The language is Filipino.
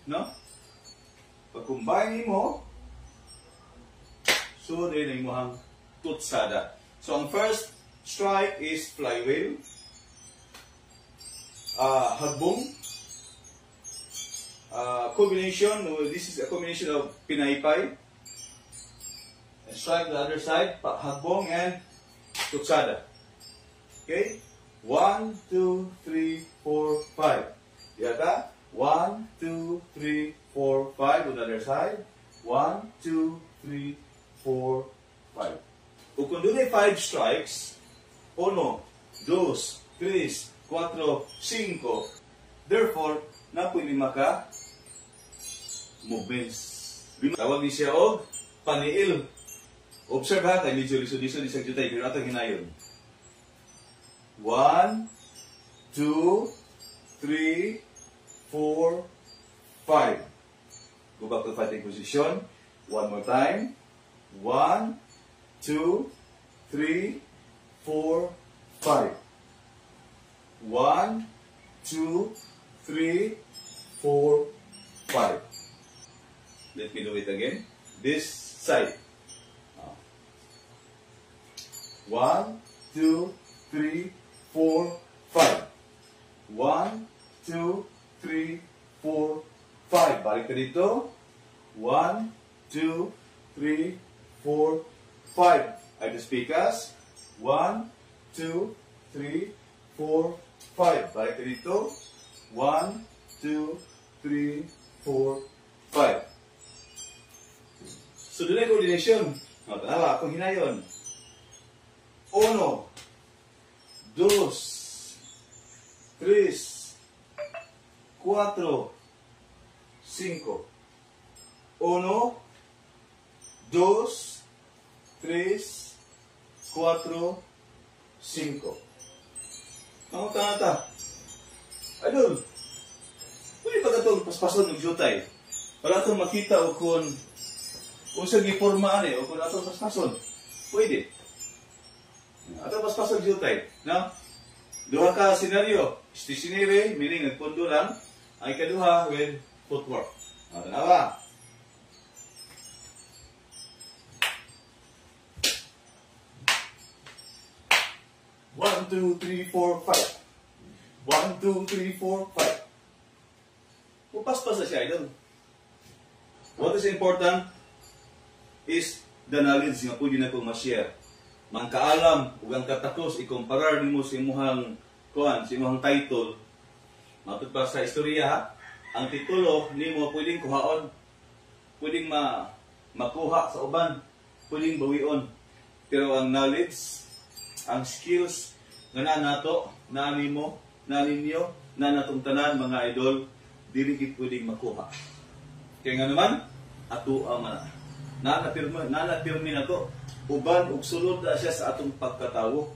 no? Pag-combine mo, so din mo ang tutsada. So ang first strike is flywheel, hagbong, combination. This is a combination of pinaypay. And strike the other side, hagbong and tutsada. Okay? 1, 2, 3, 4, 5. Yata? 1, 2, 3, 4, 5 on the other side. 1, 2, 3, 4, 5. Kung doon ay 5 strikes, 1, 2, 3, 4, 5. Therefore, napunin maka movements. Tawag ni siya og paniil. Observe ha, tayo medyo lisod-lisod isang jutay. Pero atong hinayon. 1, 2, 3, 4, 5. Go back to fighting position. One more time. 1, 2, 3, 4, 5. 1, 2, 3, 4, 5. Let me do it again. This side. 1, 2, 3, 4, 5. 1, 2, 3, 4, 5. Balik ka dito. 1, 2, 3, 4, 5. I just speak as 1, 2, 3, 4, 5. Balik ka dito. 1, 2, 3, 4, 5. So, doon ay coordination. Tanawa, akong hinayon. 1, 2, 3, 4, 5. 1, 2, 3, 4, 5. 5. Ang tanata. Idol, pwede ba itong paspason ng jutay? Para itong makita o kung sa gipormaan o kung itong paspason. Pwede. Itong paspason ng jutay. No? Duha ka senaryo. Stationary, meaning nagpundo lang. Ay kaduha with footwork. Tanawa. One, 2, 3, 4, 5. 1, 2, 3, 4, 5. Pupaspas na siya, idol. What is important is the knowledge nga pwede na kong ma-share. Mangkaalam, ug ang katakos, ikomparar nimo sa imuhang kuan, sa imuhang title. Matod pa sa istorya, ha? Ang titulo nimo pwedeng kuhaon, pwedeng makuha sa uban, pwedeng bawion. Pero ang knowledge, ang skills nga nato, na nimo, na ninyo, na natong tanan mga idol, dili gid pwedeng makuha. Kaya nga naman, ato ang nanapirmi na to, uban ug sulod na siya sa atong pagkatawo.